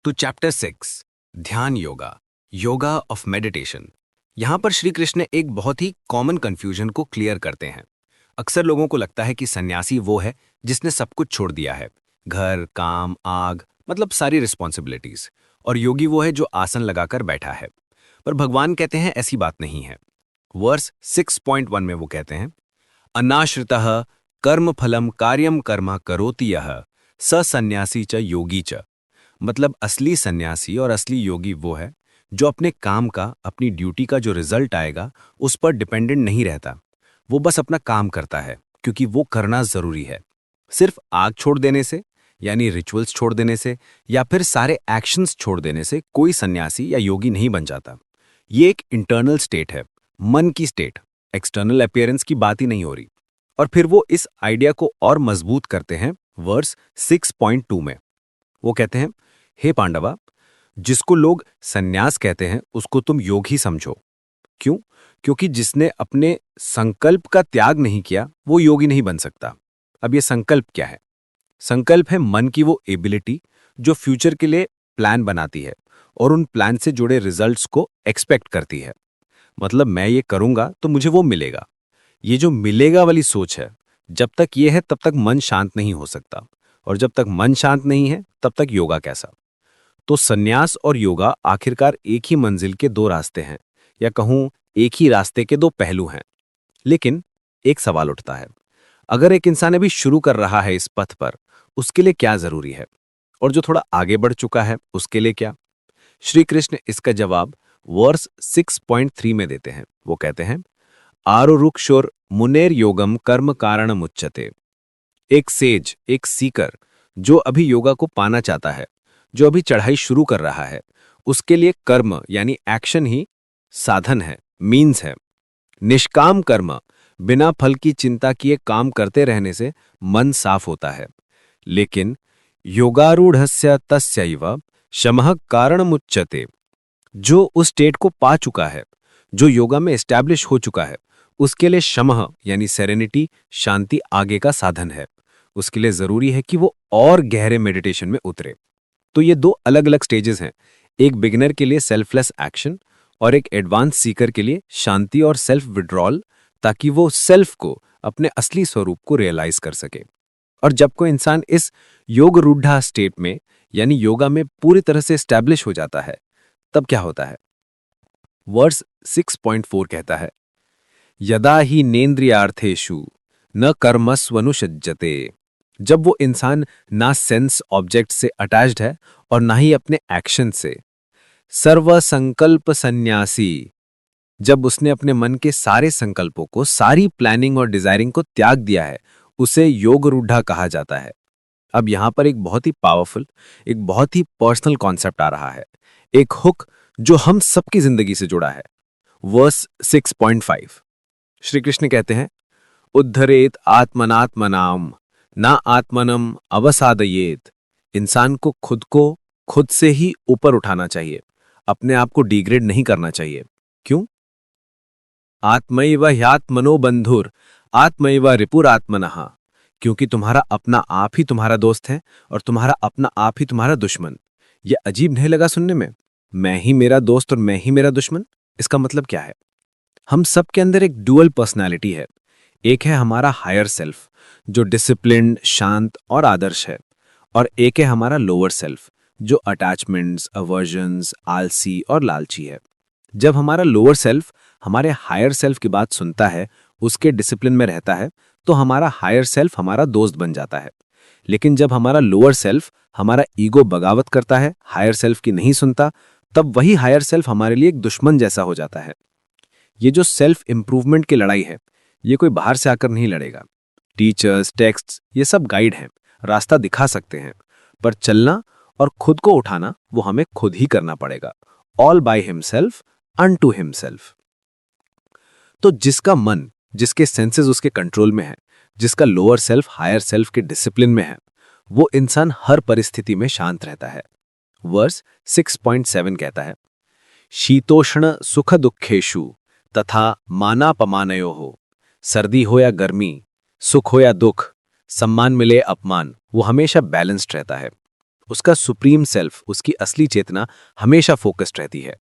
तो चैप्टर 6 ध्यान yoga, yoga of meditation. यहाँ पर श्री कृष्ण एक बहुत ही कॉमन कंफ्यूजन को क्लियर करते हैं। अक्सर लोगों को लगता है कि सन्यासी वो है जिसने सब कुछ छोड़ दिया है, घर, काम, आग, मतलब सारी रिस्पॉन्सिबिलिटीज, और योगी वो है जो आसन लगाकर बैठा है। पर भगवान कहते हैं ऐसी बात नहीं है। वर्स 6.1 में वो कहते हैं, अनाश्रितः कर्म फलम कार्यम कर्मा करोति यः स सन्यासी च योगी च। मतलब असली सन्यासी और असली योगी वो है जो अपने काम का, अपनी ड्यूटी का जो रिजल्ट आएगा उस पर डिपेंडेंट नहीं रहता। वो बस अपना काम करता है क्योंकि वो करना जरूरी है। सिर्फ आग छोड़ देने से, यानी रिचुअल्स छोड़ देने से, या फिर सारे एक्शंस छोड़ देने से कोई सन्यासी या योगी नहीं बन जाता। ये एक इंटरनल स्टेट है, मन की स्टेट। एक्सटर्नल अपीयरेंस की बात ही नहीं हो रही। और फिर वो इस आइडिया को और मजबूत करते हैं वर्स 6.2 में। वो कहते हैं, हे पांडवा, जिसको लोग सन्यास कहते हैं उसको तुम योग ही समझो। क्यों? क्योंकि जिसने अपने संकल्प का त्याग नहीं किया वो योगी नहीं बन सकता। अब ये संकल्प क्या है? संकल्प है मन की वो एबिलिटी जो फ्यूचर के लिए प्लान बनाती है और उन प्लान से जुड़े रिजल्ट्स को एक्सपेक्ट करती है। मतलब मैं ये करूंगा तो मुझे वो मिलेगा। ये जो मिलेगा वाली सोच है, जब तक ये है तब तक मन शांत नहीं हो सकता, और जब तक मन शांत नहीं है तब तक योगा कैसा? तो सन्यास और योगा आखिरकार एक ही मंजिल के दो रास्ते हैं, या कहूं एक ही रास्ते के दो पहलू हैं। लेकिन एक सवाल उठता है, अगर एक इंसान अभी शुरू कर रहा है इस पथ पर, उसके लिए क्या जरूरी है? और जो थोड़ा आगे बढ़ चुका है उसके लिए क्या? श्री कृष्ण इसका जवाब वर्स 6.3 में देते हैं। वो कहते हैं, आरुरुक्षोर मुनेर योगम कर्म कारण मुच्यते। एक सेज, एक सीकर जो अभी योगा को पाना चाहता है, जो अभी चढ़ाई शुरू कर रहा है, उसके लिए कर्म यानी एक्शन ही साधन है, मीन्स है। निष्काम कर्म, बिना फल की चिंता किए काम करते रहने से मन साफ होता है। लेकिन योगारूढ़स्य तस्यैव शमः कारणमुच्यते। जो उस स्टेट को पा चुका है, जो योगा में एस्टैब्लिश हो चुका है, उसके लिए शमः यानी सेरेनिटी, शांति आगे का साधन है। उसके लिए जरूरी है कि वो और गहरे मेडिटेशन में उतरे। तो ये दो अलग अलग स्टेजेस हैं, एक बिगिनर के लिए सेल्फलेस एक्शन और एक एडवांस सीकर के लिए शांति और सेल्फ विड्रॉल, ताकि वो सेल्फ को, अपने असली स्वरूप को रियलाइज कर सके। और जब कोई इंसान इस योग रूढ़ा स्टेट में यानी योगा में पूरी तरह से एस्टैब्लिश हो जाता है, तब क्या होता है? वर्स 6.4 कहता है, यदा ही नेन्द्रियार्थेषु न कर्मस्वनुषज्जते। जब वो इंसान ना सेंस ऑब्जेक्ट से अटैच्ड है और ना ही अपने एक्शन से। सर्व संकल्प सन्यासी, जब उसने अपने मन के सारे संकल्पों को, सारी प्लानिंग और डिजायरिंग को त्याग दिया है, उसे योग रूढ़ा कहा जाता है। अब यहां पर एक बहुत ही पावरफुल, एक बहुत ही पर्सनल कॉन्सेप्ट आ रहा है, एक हुक जो हम सबकी जिंदगी से जुड़ा है। वर्स 6.5 श्री कृष्ण कहते हैं, उद्धरेत आत्मनात्मनाम ना आत्मनम अवसादयेत। इंसान को खुद से ही ऊपर उठाना चाहिए, अपने आप को डिग्रेड नहीं करना चाहिए। क्यों? आत्मैव ह्यात्मनो बंधुर आत्मैव रिपुरात्मनः। क्योंकि तुम्हारा अपना आप ही तुम्हारा दोस्त है और तुम्हारा अपना आप ही तुम्हारा दुश्मन। यह अजीब नहीं लगा सुनने में? मैं ही मेरा दोस्त और मैं ही मेरा दुश्मन। इसका मतलब क्या है? हम सब के अंदर एक डुअल पर्सनालिटी है। एक है हमारा हायर सेल्फ जो डिसिप्लिन्ड, शांत और आदर्श है, और एक है हमारा लोअर सेल्फ जो अटैचमेंट्स, अवर्जन्स, आलसी और लालची है। जब हमारा लोअर सेल्फ हमारे हायर सेल्फ की बात सुनता है, उसके डिसिप्लिन में रहता है, तो हमारा हायर सेल्फ हमारा दोस्त बन जाता है। लेकिन जब हमारा लोअर सेल्फ, हमारा ईगो बगावत करता है, हायर सेल्फ की नहीं सुनता, तब वही हायर सेल्फ हमारे लिए एक दुश्मन जैसा हो जाता है। ये जो सेल्फ इंप्रूवमेंट की लड़ाई है, ये कोई बाहर से आकर नहीं लड़ेगा। टीचर्स, टेक्स्ट्स, ये सब गाइड हैं, रास्ता दिखा सकते हैं, पर चलना और खुद को उठाना वो हमें खुद ही करना पड़ेगा। All by himself, unto himself. तो जिसका मन, जिसके सेंसेस उसके कंट्रोल में है, जिसका लोअर सेल्फ हायर सेल्फ के डिसिप्लिन में है, वो इंसान हर परिस्थिति में शांत रहता है। वर्स 6.7 कहता है, शीतोष्ण सुख दुखेषु तथा मानापमानयोः। सर्दी हो या गर्मी, सुख हो या दुख, सम्मान मिले अपमान, वो हमेशा बैलेंस्ड रहता है। उसका सुप्रीम सेल्फ, उसकी असली चेतना हमेशा फोकस्ड रहती है।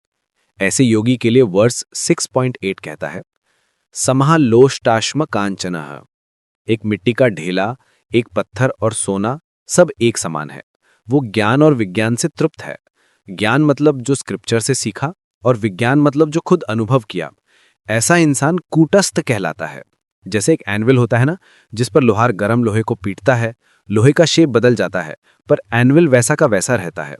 ऐसे योगी के लिए वर्स 6.8 कहता है, समहा लोष्टाश्म कांचनः। एक मिट्टी का ढेला, एक पत्थर और सोना सब एक समान है। वो ज्ञान और विज्ञान से तृप्त है। ज्ञान मतलब जो स्क्रिप्चर से सीखा, और विज्ञान मतलब जो खुद अनुभव किया। ऐसा इंसान कूटस्थ कहलाता है। जैसे एक एनविल होता है ना, जिस पर लोहार गर्म लोहे को पीटता है, लोहे का शेप बदल जाता है, पर एनविल वैसा का वैसा रहता है।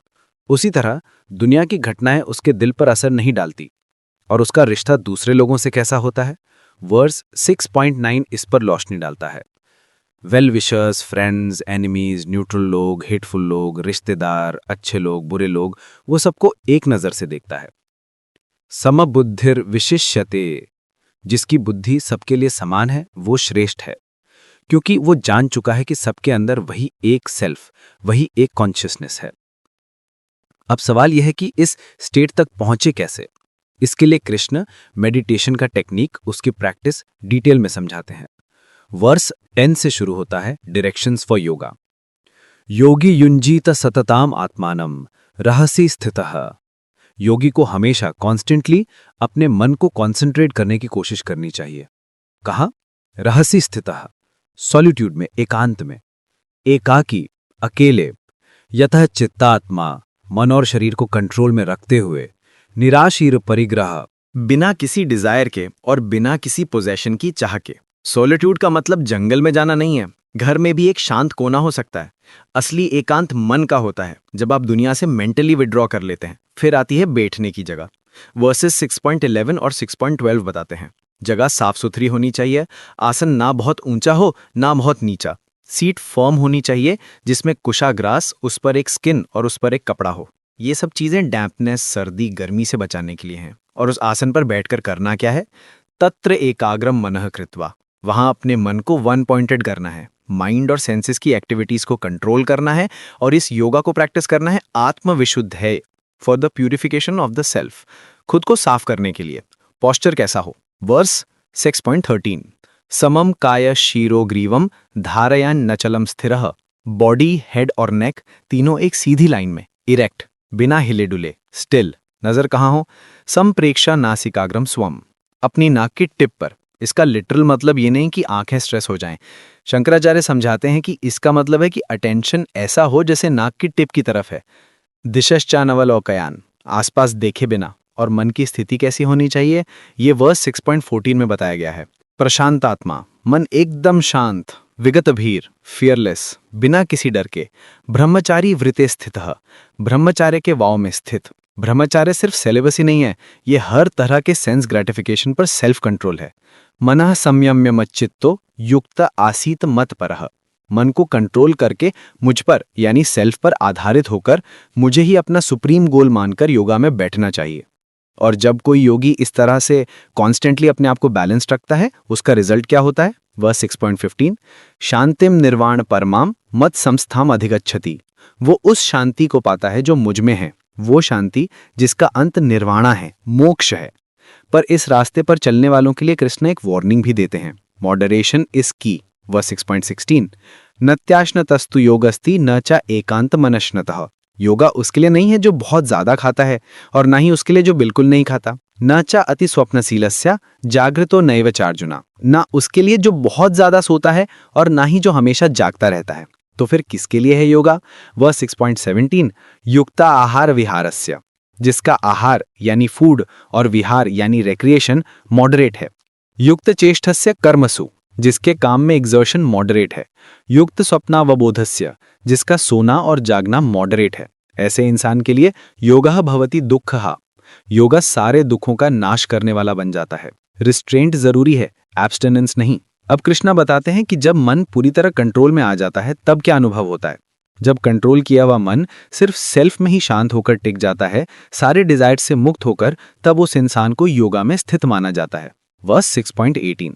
उसी तरह दुनिया की घटनाएं उसके दिल पर असर नहीं डालती। और उसका रिश्ता दूसरे लोगों से कैसा होता है? वर्स 6.9 इस पर रोशनी डालता है। Well wishers, friends, enemies, neutral लोग, हेटफुल लोग, रिश्तेदार, अच्छे लोग, बुरे लोग, वो सबको एक नजर से देखता है। समबुद्धिर विशिष्यते, जिसकी बुद्धि सबके लिए समान है वो श्रेष्ठ है, क्योंकि वो जान चुका है कि सबके अंदर वही एक सेल्फ, वही एक कॉन्शियसनेस है। अब सवाल यह है कि इस स्टेट तक पहुंचे कैसे? इसके लिए कृष्ण मेडिटेशन का टेक्निक, उसकी प्रैक्टिस डिटेल में समझाते हैं। वर्स 10 से शुरू होता है डायरेक्शंस फॉर योगा। योगी युंजीत सतताम आत्मानम रहसि स्थितः। योगी को हमेशा कॉन्स्टेंटली अपने मन को कॉन्सेंट्रेट करने की कोशिश करनी चाहिए। कहाँ? रहसि स्थितः, सॉलिट्यूड में, एकांत में, एकाकी, अकेले, यतः चित्तात्मा, मन और शरीर को कंट्रोल में रखते हुए, निराशीर परिग्रह, बिना किसी डिजायर के और बिना किसी पोजेशन की चाह के। सॉलिट्यूड का मतलब जंगल में जाना नहीं है, घर में भी एक शांत कोना हो सकता है। असली एकांत मन का होता है, जब आप दुनिया से मेंटली विड्रॉ कर लेते हैं। फिर आती है बैठने की जगह। वर्सेस 6.11 और 6.12 बताते हैं, जगह साफ सुथरी होनी चाहिए, आसन ना बहुत ऊंचा हो ना बहुत नीचा, सीट फर्म होनी चाहिए जिसमें कुशाग्रास, उस पर एक स्किन और उस पर एक कपड़ा हो। ये सब चीजें डैम्पनेस, सर्दी, गर्मी से बचाने के लिए हैं। और उस आसन पर बैठकर करना क्या है? तत्र एकाग्रम मनः कृत्वा, वहां अपने मन को वन पॉइंटेड करना है, माइंड और सेंसेस की एक्टिविटीज को कंट्रोल करना है, और इस योगा को प्रैक्टिस करना है आत्मविशुद्ध है, for the purification of the self, खुद को साफ करने के लिए। पोस्चर कैसा हो? वर्स 6.13, समम काय शीरो ग्रीवम धारयान नचलम स्थिरः। बॉडी, हेड और नेक तीनों एक सीधी लाइन में, इरेक्ट, बिना हिले डुले, स्टिल। नजर कहाँ हो? संप्रेक्षा नासिकाग्रम स्वम, अपनी नाक की टिप पर। इसका लिटरल मतलब ये नहीं कि आंखें स्ट्रेस हो जाएं। शंकराचार्य समझाते हैं कि इसका मतलब है कि अटेंशन ऐसा हो जैसे नाक की टिप की तरफ है। दिशश्चानवलोकयान, आसपास देखे बिना। और मन की स्थिति कैसी होनी चाहिए? ये वर्स 6.14 में बताया गया है। प्रशांतात्मा, मन एकदम शांत, विगत भीर, फियरलेस, बिना किसी डर के। ब्रह्मचारी वृते स्थितः, ब्रह्मचार्य के वाव में स्थित। ब्रह्मचार्य सिर्फ सेलिबस ही नहीं है, ये हर तरह के सेंस ग्रेटिफिकेशन पर सेल्फ कंट्रोल है। मनः संयम्य मच्चित्तो युक्त आसीत मत परः, मन को कंट्रोल करके मुझ पर यानी सेल्फ पर आधारित होकर मुझे ही अपना सुप्रीम गोल मानकर योगा में बैठना चाहिए। और जब कोई योगी इस तरह से कॉन्स्टेंटली अपने आप को बैलेंस रखता है, उसका रिजल्ट क्या होता है? वर्स 6.15, शांतिम निर्वाण परमाम मत संस्थाम अधिगच्छति। वो उस शांति को पाता है जो मुझ में है, वो शांति जिसका अंत निर्वाणा है, मोक्ष है। पर इस रास्ते पर चलने वालों के लिए कृष्ण एक वार्निंग भी देते हैं, मॉडरेशन इज की। वर्स 6.16, नत्याश्नतस्तु योगस्ति न च एकांत मनश्नतः। योगा उसके लिए नहीं है जो बहुत ज्यादा खाता है, और ना ही उसके लिए जो बिल्कुल नहीं खाता। न च अति स्वप्नशीलस्य जागृतो नैव चार्जुना, ना उसके लिए जो बहुत ज्यादा सोता है और ना ही जो हमेशा जागता रहता है। तो फिर किसके लिए है योगा? वर्स 6.17, युक्ता आहार विहारस्य, जिसका आहार यानी फूड और विहार यानी रिक्रिएशन मॉडरेट है। युक्त चेष्टस्य कर्मसु, जिसके काम में एग्जर्शन मॉडरेट है। युक्त स्वप्नावबोधस्य, जिसका सोना और जागना मॉडरेट है। ऐसे इंसान के लिए योगः भवति दुःखः, योगा सारे दुखों का नाश करने वाला बन जाता है। रिस्ट्रेंट जरूरी है, एब्स्टिनेंस नहीं। अब कृष्णा बताते हैं कि जब मन पूरी तरह कंट्रोल में आ जाता है तब क्या अनुभव होता है। जब कंट्रोल किया हुआ मन सिर्फ सेल्फ में ही शांत होकर टिक जाता है, सारे डिजायर से मुक्त होकर, तब उस इंसान को योगा में स्थित माना जाता है। वर्स 6.18,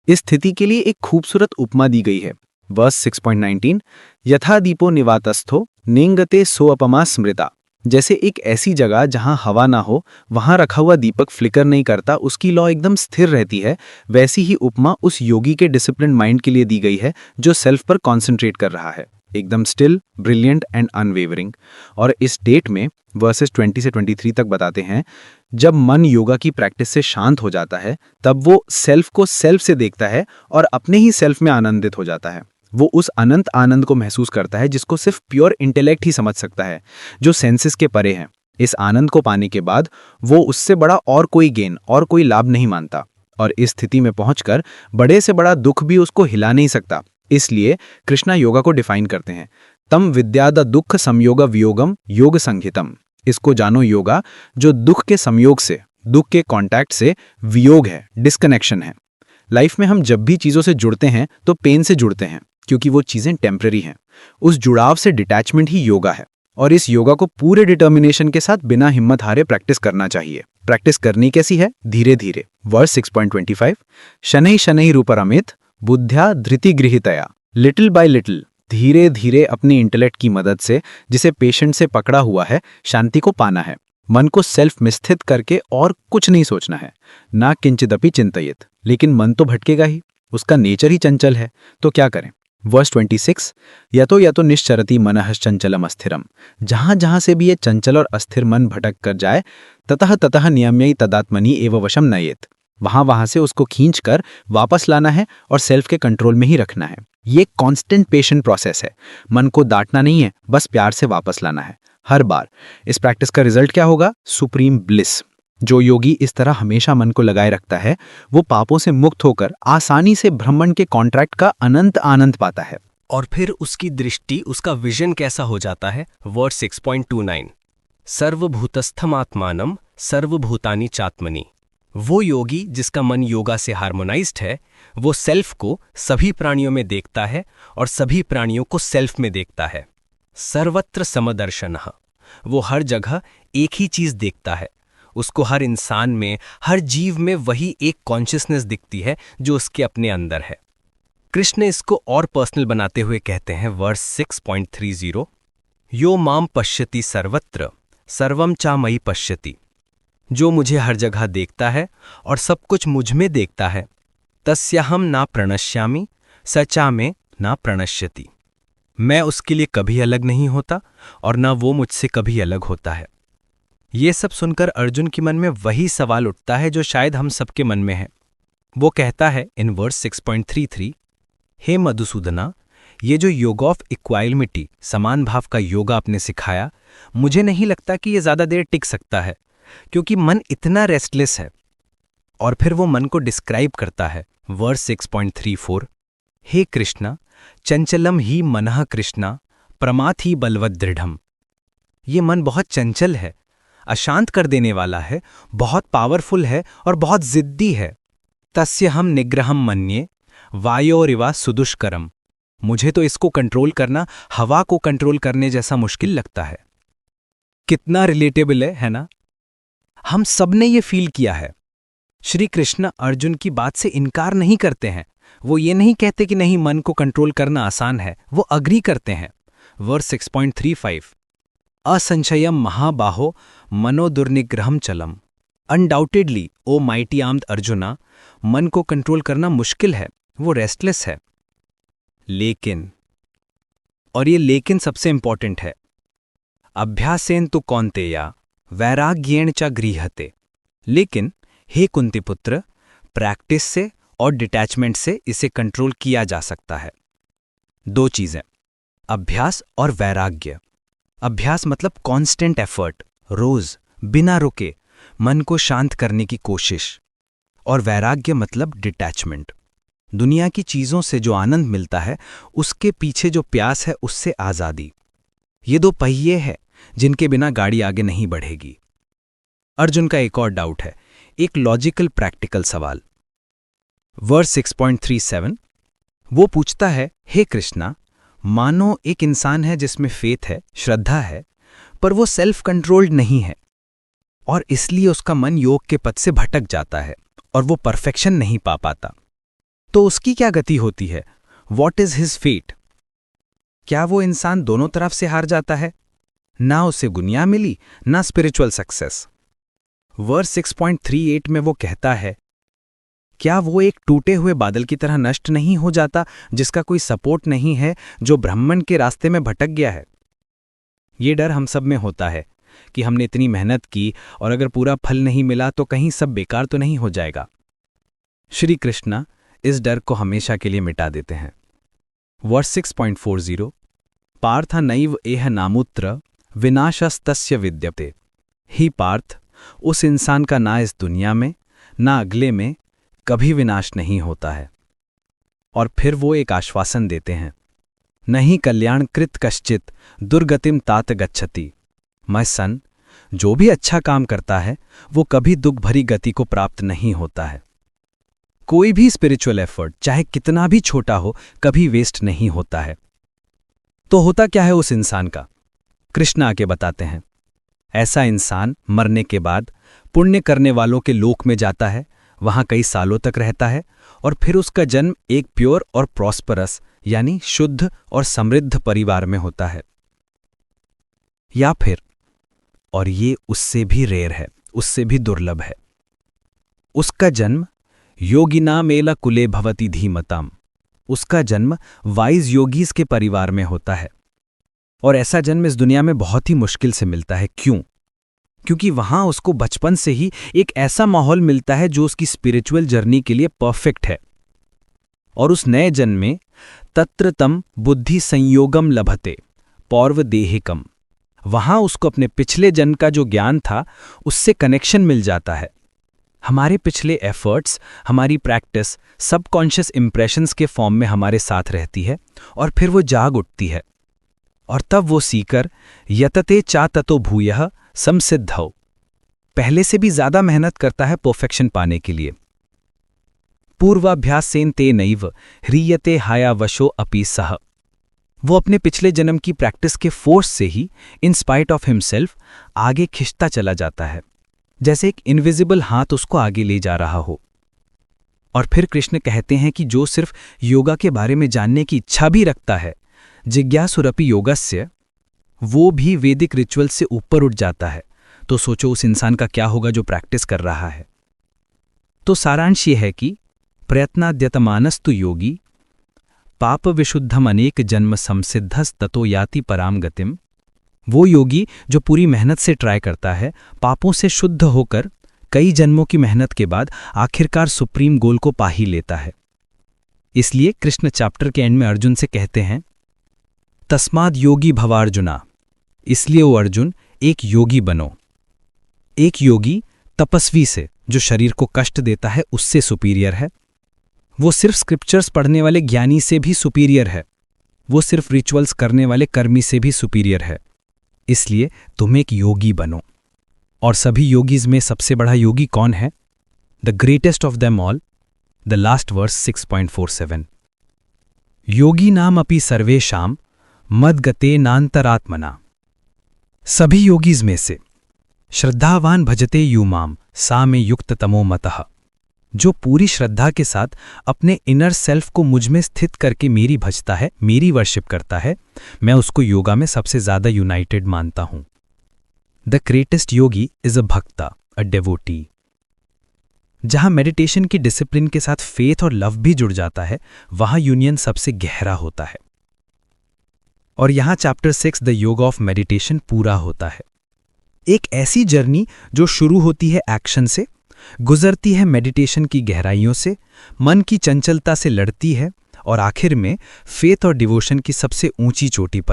इस स्थिति के लिए एक खूबसूरत उपमा दी गई है। वर्स 6.19, यथा दीपो निवातस्थो नेंगते सोअपमा स्मृता, जैसे एक ऐसी जगह जहां हवा ना हो, वहां रखा हुआ दीपक फ्लिकर नहीं करता, उसकी लॉ एकदम स्थिर रहती है। वैसी ही उपमा उस योगी के डिसिप्लिन माइंड के लिए दी गई है जो सेल्फ पर कॉन्सेंट्रेट कर रहा है। एकदम स्टिल, ब्रिलियंट एंड अनवेवरिंग। और इस स्टेट में वर्सेस 20 से 23 तक बताते हैं, जब मन योगा की प्रैक्टिस से शांत हो जाता है तब वो सेल्फ को सेल्फ से देखता है और अपने ही सेल्फ में आनंदित हो जाता है। वो उस अनंत आनंद को महसूस करता है जिसको सिर्फ प्योर इंटेलेक्ट ही समझ सकता है, जो सेंसेस के परे है। इस आनंद को पाने के बाद वो उससे बड़ा और कोई गेन और कोई लाभ नहीं मानता, और इस स्थिति में पहुंचकर बड़े से बड़ा दुख भी उसको हिला नहीं सकता। इसलिए कृष्णा योगा को डिफाइन करते हैं, तम विद्याद दुख संयोग वियोगम योग संहितम। इसको जानो योगा जो दुख के संयोग से, दुख के कांटेक्ट से वियोग है, डिस्कनेक्शन है। लाइफ में हम जब भी चीजों से जुड़ते हैं तो पेन से जुड़ते हैं, क्योंकि वो चीजें टेम्पररी हैं। उस जुड़ाव से डिटैचमेंट ही योगा है, और इस योगा को पूरे डिटर्मिनेशन के साथ बिना हिम्मत हारे प्रैक्टिस करना चाहिए। प्रैक्टिस करनी कैसी है? धीरे धीरे। वर्स 6.25, शनै शनै रूपरमित बुद्ध्या धृति गृहीतया। लिटिल बाय लिटिल, धीरे धीरे अपनी इंटेलेक्ट की मदद से, जिसे पेशेंट से पकड़ा हुआ है, शांति को पाना है। मन को सेल्फ में स्थित करके और कुछ नहीं सोचना है। ना किंचिदपि चिंतयेत, लेकिन मन तो भटकेगा ही, उसका नेचर ही चंचल है, तो क्या करें? वर्स 26, यतो निश्चरति मनः चंचलम अस्थिरम। जहां जहां से भी ये चंचल और अस्थिर मन भटक कर जाए, ततः ततः नियम्यै तदात्मनि एव वशम नयेत। वहां से उसको खींचकर वापस लाना है और सेल्फ के कंट्रोल में ही रखना है। ये कांस्टेंट पेशेंट प्रोसेस है। मन को डांटना नहीं है, बस प्यार से वापस लाना है हर बार। इस प्रैक्टिस का रिजल्ट क्या होगा? Supreme bliss. जो योगी इस तरह हमेशा मन को लगाए रखता है, वो पापों से मुक्त होकर आसानी से ब्रह्मांड के कॉन्ट्रैक्ट का अनंत आनंद पाता है। और फिर उसकी दृष्टि, उसका विजन कैसा हो जाता है? वर्ड 6.29, सर्वभूतस्थमात्मानम सर्वभूतानि चात्मनि। वो योगी जिसका मन योगा से हार्मोनाइज्ड है, वो सेल्फ को सभी प्राणियों में देखता है और सभी प्राणियों को सेल्फ में देखता है। सर्वत्र समदर्शनः, वो हर जगह एक ही चीज देखता है। उसको हर इंसान में, हर जीव में वही एक कॉन्शियसनेस दिखती है जो उसके अपने अंदर है। कृष्ण इसको और पर्सनल बनाते हुए कहते हैं, वर्स 6.30, यो माम पश्यति सर्वत्र सर्वम चा मयि पश्यति। जो मुझे हर जगह देखता है और सब कुछ मुझ में देखता है, तस्याहम ना प्रणश्यामि स चा में ना प्रणश्यति। मैं उसके लिए कभी अलग नहीं होता और ना वो मुझसे कभी अलग होता है। ये सब सुनकर अर्जुन के मन में वही सवाल उठता है जो शायद हम सबके मन में है। वो कहता है इन वर्स 6.33, हे मधुसूदना, ये जो योगा ऑफ इक्वालिटी, समान भाव का योगा आपने सिखाया, मुझे नहीं लगता कि ये ज्यादा देर टिक सकता है, क्योंकि मन इतना रेस्टलेस है। और फिर वो मन को डिस्क्राइब करता है, वर्स 6.34, हे कृष्णा, चंचलम ही मनः कृष्णा प्रमाथ ही बलवत दृढ़म। ये मन बहुत चंचल है, अशांत कर देने वाला है, बहुत पावरफुल है और बहुत जिद्दी है। तस्य हम निग्रहम मन्ये वायोरिवा सुदुष्करम। मुझे तो इसको कंट्रोल करना हवा को कंट्रोल करने जैसा मुश्किल लगता है। कितना रिलेटेबल है ना? हम सब ने ये फील किया है। श्री कृष्ण अर्जुन की बात से इनकार नहीं करते हैं। वो ये नहीं कहते कि नहीं, मन को कंट्रोल करना आसान है, वो अग्री करते हैं। वर्स 6.35, असंशयम महाबाहो मनोदुर्निग्रहम चलम। अनडाउटेडली ओ माइटी आर्म्ड अर्जुना, मन को कंट्रोल करना मुश्किल है, वो रेस्टलेस है। लेकिन, और ये लेकिन सबसे इंपॉर्टेंट है, अभ्यासेन तु कौन्तेया वैराग्येण च गृह्यते। लेकिन हे कुंती पुत्र, प्रैक्टिस से और डिटैचमेंट से इसे कंट्रोल किया जा सकता है। दो चीजें, अभ्यास और वैराग्य। अभ्यास मतलब कांस्टेंट एफर्ट, रोज बिना रुके मन को शांत करने की कोशिश। और वैराग्य मतलब डिटैचमेंट, दुनिया की चीजों से जो आनंद मिलता है उसके पीछे जो प्यास है उससे आजादी। ये दो पहिए हैं जिनके बिना गाड़ी आगे नहीं बढ़ेगी। अर्जुन का एक और डाउट है, एक लॉजिकल प्रैक्टिकल सवाल। वर्स 6.37, वो पूछता है, हे कृष्णा, मानो एक इंसान है जिसमें फेथ है, श्रद्धा है, पर वो सेल्फ कंट्रोल्ड नहीं है और इसलिए उसका मन योग के पथ से भटक जाता है और वो परफेक्शन नहीं पा पाता। तो उसकी क्या गति होती है? What is his fate? क्या वो इंसान दोनों तरफ से हार जाता है? ना उसे दुनिया मिली, ना स्पिरिचुअल सक्सेस। वर्स 6.38 में वो कहता है, क्या वो एक टूटे हुए बादल की तरह नष्ट नहीं हो जाता, जिसका कोई सपोर्ट नहीं है, जो ब्रह्मांड के रास्ते में भटक गया है? ये डर हम सब में होता है कि हमने इतनी मेहनत की और अगर पूरा फल नहीं मिला तो कहीं सब बेकार तो नहीं हो जाएगा। श्री कृष्ण इस डर को हमेशा के लिए मिटा देते हैं। वर्स 6.40 पार्थ नैव एह नामुत्र विनाशस्तस्य विद्यते। ही पार्थ, उस इंसान का ना इस दुनिया में ना अगले में कभी विनाश नहीं होता है। और फिर वो एक आश्वासन देते हैं, नहीं कल्याण कृत कश्चित दुर्गतिम तात गच्छति। मैं सन, जो भी अच्छा काम करता है वो कभी दुख भरी गति को प्राप्त नहीं होता है। कोई भी स्पिरिचुअल एफर्ट चाहे कितना भी छोटा हो कभी वेस्ट नहीं होता है। तो होता क्या है उस इंसान का? कृष्ण आके बताते हैं, ऐसा इंसान मरने के बाद पुण्य करने वालों के लोक में जाता है, वहां कई सालों तक रहता है और फिर उसका जन्म एक प्योर और प्रॉस्परस यानी शुद्ध और समृद्ध परिवार में होता है। या फिर, और ये उससे भी रेयर है, उससे भी दुर्लभ है, उसका जन्म योगिना मेला कुले भवति धीमताम। उसका जन्म वाइज योगीज के परिवार में होता है। और ऐसा जन्म इस दुनिया में बहुत ही मुश्किल से मिलता है। क्यों? क्योंकि वहां उसको बचपन से ही एक ऐसा माहौल मिलता है जो उसकी स्पिरिचुअल जर्नी के लिए परफेक्ट है। और उस नए जन्म में तत्र तम बुद्धि संयोगम लभते पौर्व देहिकम। वहां उसको अपने पिछले जन्म का जो ज्ञान था उससे कनेक्शन मिल जाता है। हमारे पिछले एफर्ट्स, हमारी प्रैक्टिस सबकॉन्शियस इंप्रेशंस के फॉर्म में हमारे साथ रहती है और फिर वो जाग उठती है। और तब वो सीकर यतते चा ततो भूयः समसिद्धौ, पहले से भी ज्यादा मेहनत करता है परफेक्शन पाने के लिए। पूर्वाभ्यासेन ते नैव ह्रियते हायावशो अपि सः। वो अपने पिछले जन्म की प्रैक्टिस के फोर्स से ही इन स्पाइट ऑफ हिमसेल्फ आगे खिंचता चला जाता है, जैसे एक इनविजिबल हाथ उसको आगे ले जा रहा हो। और फिर कृष्ण कहते हैं कि जो सिर्फ योगा के बारे में जानने की इच्छा भी रखता है, जिज्ञासुरपि योगस्य, वो भी वैदिक रिचुअल से ऊपर उठ जाता है। तो सोचो उस इंसान का क्या होगा जो प्रैक्टिस कर रहा है। तो सारांश ये है कि प्रयत्नाद्यतमानस्तु योगी पाप विशुद्धम अनेक जन्म संसिद्धस ततो याति पराम गतिम। वो योगी जो पूरी मेहनत से ट्राई करता है, पापों से शुद्ध होकर कई जन्मों की मेहनत के बाद आखिरकार सुप्रीम गोल को पा ही लेता है। इसलिए कृष्ण चैप्टर के एंड में अर्जुन से कहते हैं, तस्माद योगी भवार्जुना। इसलिए वो अर्जुन एक योगी बनो। एक योगी तपस्वी से, जो शरीर को कष्ट देता है, उससे सुपीरियर है। वो सिर्फ स्क्रिप्चर्स पढ़ने वाले ज्ञानी से भी सुपीरियर है। वो सिर्फ रिचुअल्स करने वाले कर्मी से भी सुपीरियर है। इसलिए तुम एक योगी बनो। और सभी योगीज में सबसे बड़ा योगी कौन है? The greatest of them all, the last verse 6.47। योगी नाम अपि सर्वेशाम मद्गते नान्तरात्मना। सभी योगीज में से श्रद्धावान भजते यूमाम सा में युक्त तमो मतः। जो पूरी श्रद्धा के साथ अपने इनर सेल्फ को मुझ में स्थित करके मेरी भजता है, मेरी वर्शिप करता है, मैं उसको योगा में सबसे ज्यादा यूनाइटेड मानता हूं। The greatest Yogi is a भक्ता, अ डेवोटी। जहां मेडिटेशन की डिसिप्लिन के साथ फेथ और लव भी जुड़ जाता है, वहां यूनियन सबसे गहरा होता है। और यहां chapter 6 the yoga of meditation पूरा होता है। एक ऐसी जर्नी जो शुरू होती है एक्शन से, गुजरती है मेडिटेशन की गहराइयों से, मन की चंचलता से लड़ती है और आखिर में फेथ और डिवोशन की सबसे ऊंची चोटी पर